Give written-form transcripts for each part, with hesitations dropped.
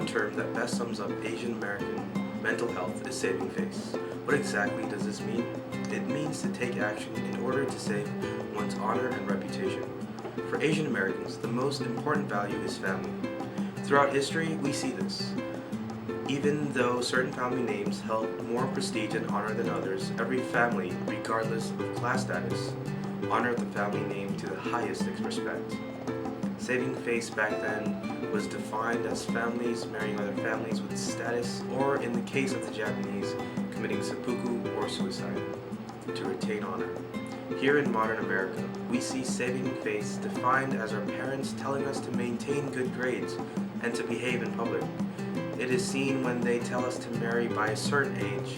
One term that best sums up Asian American mental health is saving face. What exactly does this mean? It means to take action in order to save one's honor and reputation. For Asian Americans, the most important value is family. Throughout history, we see this. Even though certain family names held more prestige and honor than others, every family, regardless of class status, honored the family name to the highest respect. Saving face back then was defined as families marrying other families with status, or in the case of the Japanese, committing seppuku or suicide to retain honor. Here in modern America, we see saving face defined as our parents telling us to maintain good grades and to behave in public. It is seen when they tell us to marry by a certain age,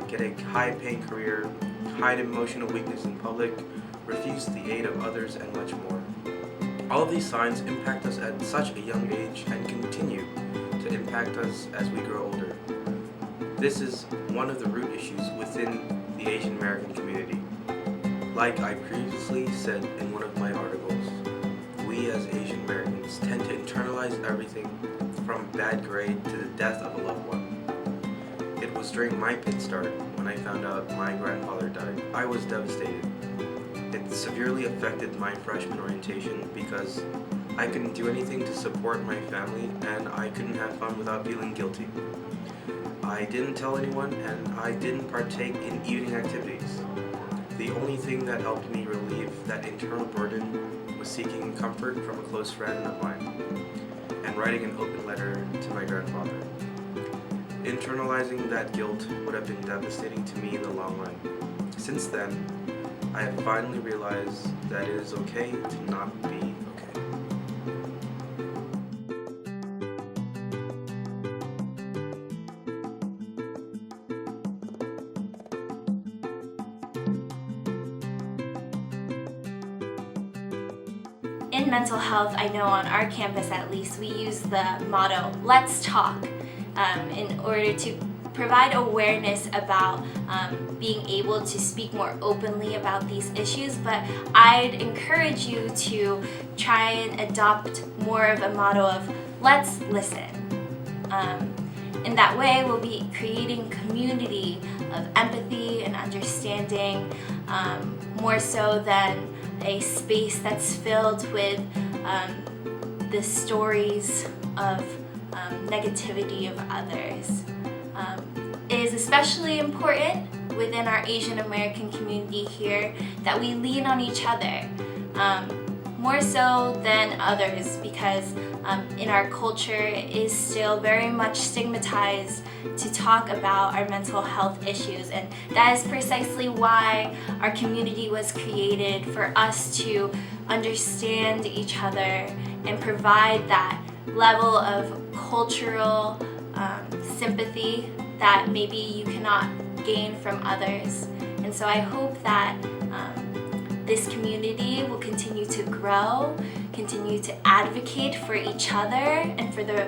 get a high-paying career, hide emotional weakness in public, refuse the aid of others, and much more. All of these signs impact us at such a young age and continue to impact us as we grow older. This is one of the root issues within the Asian American community. Like I previously said in one of my articles, we as Asian Americans tend to internalize everything from a bad grade to the death of a loved one. It was during my Pitt start when I found out my grandfather died. I was devastated. It severely affected my freshman orientation because I couldn't do anything to support my family and I couldn't have fun without feeling guilty. I didn't tell anyone and I didn't partake in evening activities. The only thing that helped me relieve that internal burden was seeking comfort from a close friend of mine and writing an open letter to my grandfather. Internalizing that guilt would have been devastating to me in the long run. Since then, I have finally realized that it is okay to not be okay. In mental health, I know on our campus at least, we use the motto, let's talk, in order to provide awareness about being able to speak more openly about these issues, but I'd encourage you to try and adopt more of a motto of let's listen. In that way, we'll be creating community of empathy and understanding, more so than a space that's filled with the stories of negativity of others. It is especially important within our Asian American community here that we lean on each other, more so than others, because in our culture it is still very much stigmatized to talk about our mental health issues, and that is precisely why our community was created, for us to understand each other and provide that level of cultural sympathy that maybe you cannot gain from others. And so I hope that this community will continue to grow, continue to advocate for each other and for the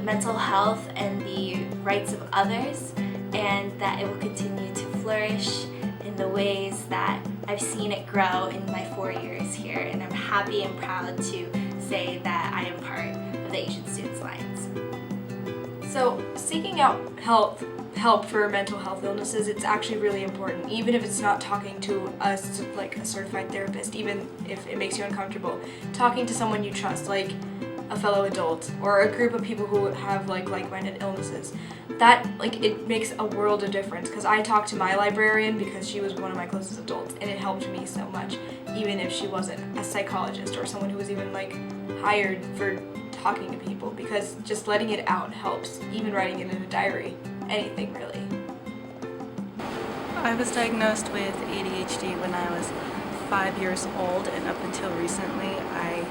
mental health and the rights of others, and that it will continue to flourish in the ways that I've seen it grow in my 4 years here. And I'm happy and proud to say that I am part of the Asian Students Alliance. So seeking out help for mental health illnesses, it's actually really important, even if it's not talking to us, like a certified therapist, even if it makes you uncomfortable. Talking to someone you trust, like a fellow adult or a group of people who have like-minded illnesses, that it makes a world of difference. Because I talked to my librarian because she was one of my closest adults, and it helped me so much, even if she wasn't a psychologist or someone who was even hired for talking to people, because just letting it out helps, even writing it in a diary, anything really. I was diagnosed with ADHD when I was 5 years old, and up until recently I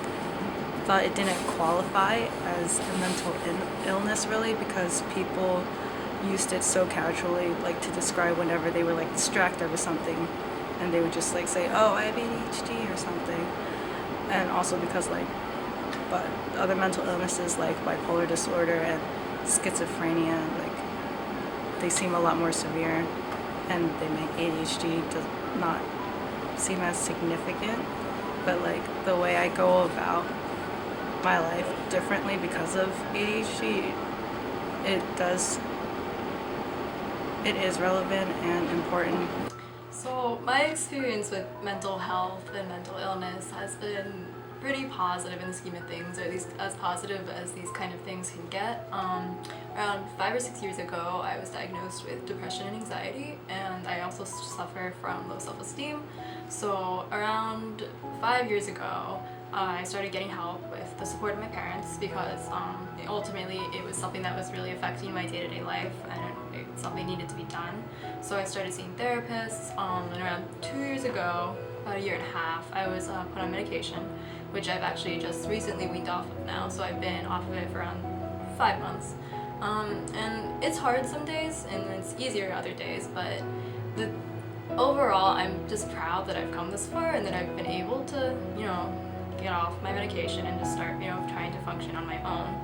thought it didn't qualify as a mental illness really, because people used it so casually, to describe whenever they were distracted over something, and they would just say, oh, I have ADHD or something. And also because but other mental illnesses like bipolar disorder and schizophrenia, they seem a lot more severe, and they make ADHD does not seem as significant. But the way I go about my life differently because of ADHD, it is relevant and important. So my experience with mental health and mental illness has been pretty positive in the scheme of things, or at least as positive as these kind of things can get. Around 5 or 6 years ago, I was diagnosed with depression and anxiety, and I also suffer from low self-esteem. So around 5 years ago, I started getting help with the support of my parents because ultimately it was something that was really affecting my day-to-day life, and something needed to be done. So I started seeing therapists, and around 2 years ago, about a year and a half, I was put on medication, which I've actually just recently weaned off of now. So I've been off of it for around 5 months. And it's hard some days, and it's easier other days, but overall, I'm just proud that I've come this far and that I've been able to, get off my medication and just start, trying to function on my own.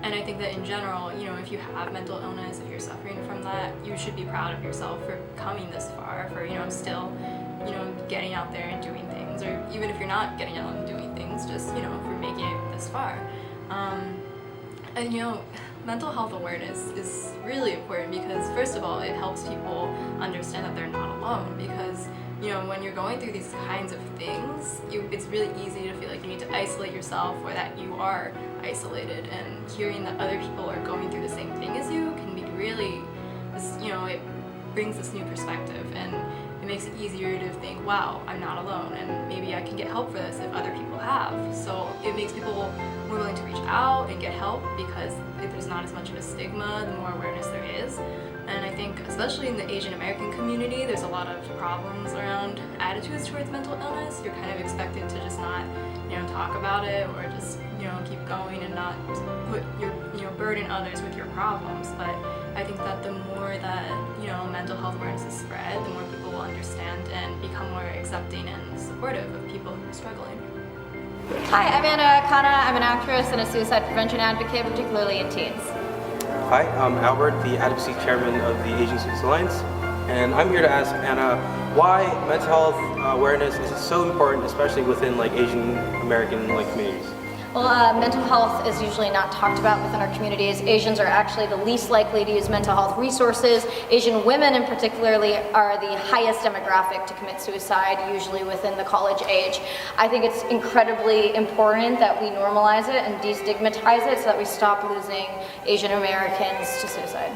And I think that in general, if you have mental illness, if you're suffering from that, you should be proud of yourself for coming this far, for, still, getting out there and doing things, or even if you're not getting out and doing things, just, for making it this far. And, mental health awareness is really important because, first of all, it helps people understand that they're not alone, because when you're going through these kinds of things, it's really easy to feel like you need to isolate yourself, or that you are isolated, and hearing that other people are going through the same thing as you can be really, it brings this new perspective, and it makes it easier to think, wow, I'm not alone, and maybe I can get help for this if other people have. So it makes people more willing to reach out and get help, because if there's not as much of a stigma, the more awareness there is. And I think, especially in the Asian American community, there's a lot of problems around attitudes towards mental illness. You're kind of expected to just not, talk about it, or just, keep going and not put your, burden others with your problems. But I think that the more that, mental health awareness is spread, the more people will understand and become more accepting and supportive of people who are struggling. Hi, I'm Anna Kana. I'm an actress and a suicide prevention advocate, particularly in teens. Hi, I'm Albert, the Advocacy Chairman of the Asian Students Alliance, and I'm here to ask Anna why mental health awareness is so important, especially within Asian American communities. Well, mental health is usually not talked about within our communities. Asians are actually the least likely to use mental health resources. Asian women in particularly are the highest demographic to commit suicide, usually within the college age. I think it's incredibly important that we normalize it and destigmatize it so that we stop losing Asian Americans to suicide.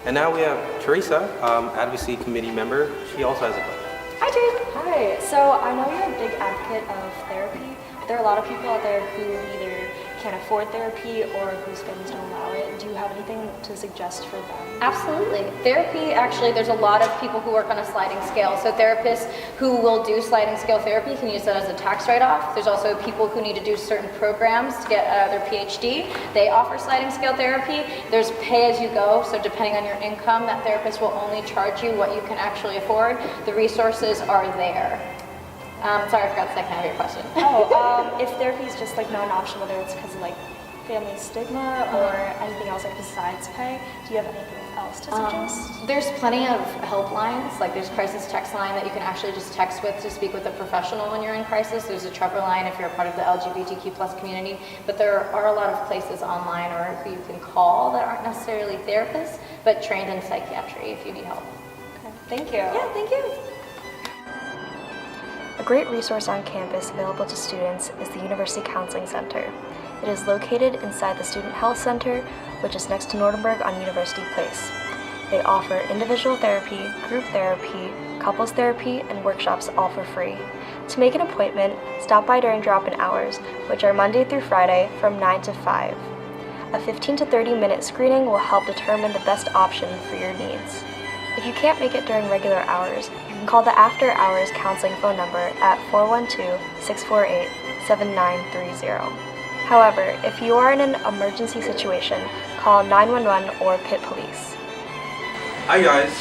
And now we have Teresa, Advocacy Committee member. She also has a question. Hi, Teresa. Hi. So I know you're a big advocate of therapy. There are a lot of people out there who either can't afford therapy or whose families don't allow it. Do you have anything to suggest for them? Absolutely. Therapy, actually, there's a lot of people who work on a sliding scale. So therapists who will do sliding scale therapy can use that as a tax write-off. There's also people who need to do certain programs to get their PhD. They offer sliding scale therapy. There's pay as you go. So depending on your income, that therapist will only charge you what you can actually afford. The resources are there. Sorry, I forgot the second half of your question. If therapy is just not an option, whether it's because of family stigma or anything else besides pay, do you have anything else to suggest? There's plenty of helplines, there's crisis text line that you can actually just text with to speak with a professional when you're in crisis. There's a Trevor line if you're a part of the LGBTQ+ community, but there are a lot of places online or who you can call that aren't necessarily therapists, but trained in psychiatry if you need help. Okay. Thank you. Yeah, thank you. A great resource on campus available to students is the University Counseling Center. It is located inside the Student Health Center, which is next to Nordenberg on University Place. They offer individual therapy, group therapy, couples therapy, and workshops all for free. To make an appointment, stop by during drop-in hours, which are Monday through Friday from 9 to 5. A 15 to 30-minute screening will help determine the best option for your needs. If you can't make it during regular hours, you can call the After Hours Counseling phone number at 412-648-7930. However, if you are in an emergency situation, call 911 or Pitt Police. Hi guys,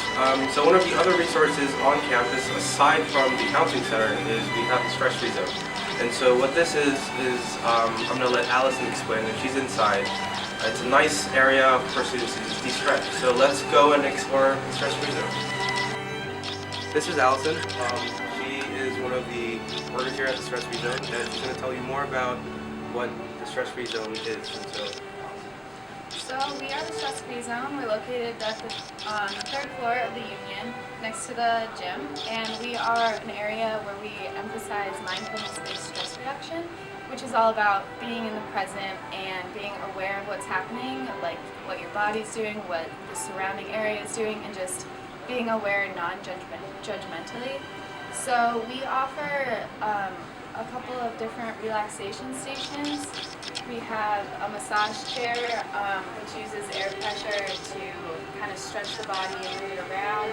so one of the other resources on campus, aside from the counseling center, is we have the stress-free zone. And so what this is I'm going to let Allison explain it. She's inside. It's a nice area for students to de-stress. So let's go and explore the stress-free zone. This is Allison. She is one of the workers here at the stress-free zone, and she's going to tell you more about what the stress-free zone is. So we are the stress-free zone. We're located at the 3rd floor of the Union, next to the gym, and we are an area where we emphasize mindfulness-based stress reduction, which is all about being in the present and being aware of what's happening, like what your body's doing, what the surrounding area is doing, and just being aware non-judgmentally. So we offer a couple of different relaxation stations. We have a massage chair, which uses air pressure to kind of stretch the body and move it around.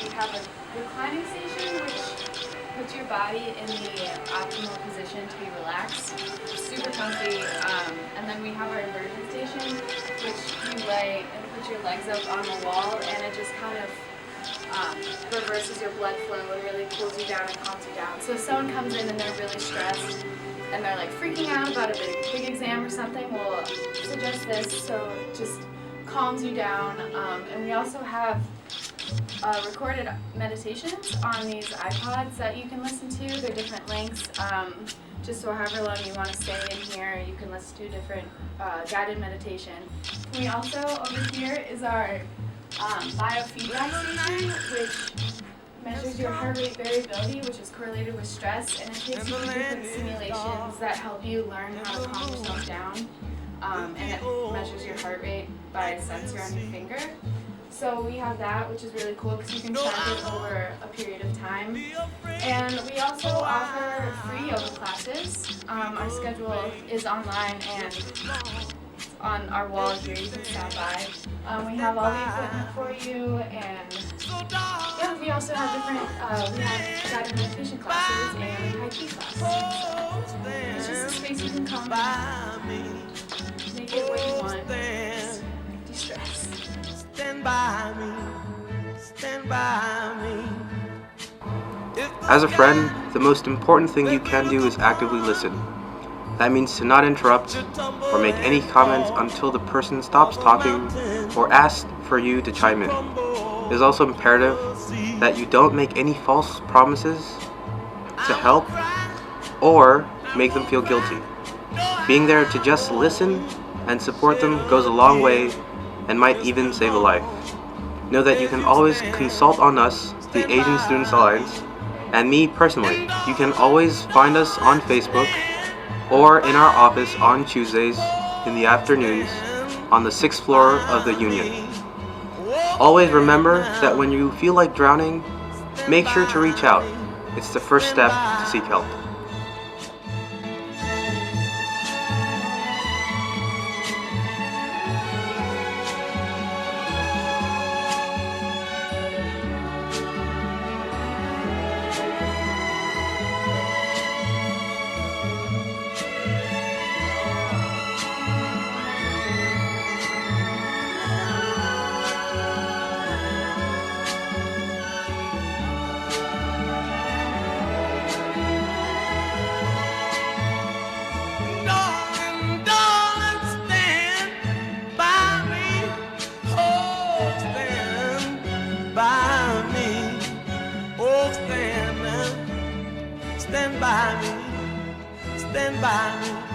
We have a reclining station, which puts your body in the optimal position to be relaxed, super comfy. And then we have our inversion station, which you lay and put your legs up on the wall, and it just kind of reverses your blood flow and really cools you down and calms you down. So if someone comes in and they're really stressed and they're like freaking out about a big exam or something, we'll suggest this, so it just calms you down. And we also have recorded meditations on these iPods that you can listen to. They're different lengths. Just so however long you want to stay in here, you can listen to a different guided meditation. We also, over here, is our biofeedback station, which measures your heart rate variability, which is correlated with stress, and it takes you through different simulations that help you learn how to calm yourself down, and it measures your heart rate by a sensor on your finger. So we have that, which is really cool because you can track it over a period of time. And we also offer free yoga classes. Our schedule is online and on our wall here, you can stop by. We have all the equipment for you, and yeah, we also have different, we have guided meditation classes and Tai Chi classes. So it's just a space you can come and make it what you want. Just de-stress. Stand by me, stand by me. As a friend, the most important thing you can do is actively listen. That means to not interrupt or make any comments until the person stops talking or asks for you to chime in. It is also imperative that you don't make any false promises to help or make them feel guilty. Being there to just listen and support them goes a long way and might even save a life. Know that you can always consult on us, the Asian Students Alliance, and me personally. You can always find us on Facebook or in our office on Tuesdays in the afternoons on the 6th floor of the Union. Always remember that when you feel like drowning, make sure to reach out. It's the first step to seek help. Stand by me, stand by me.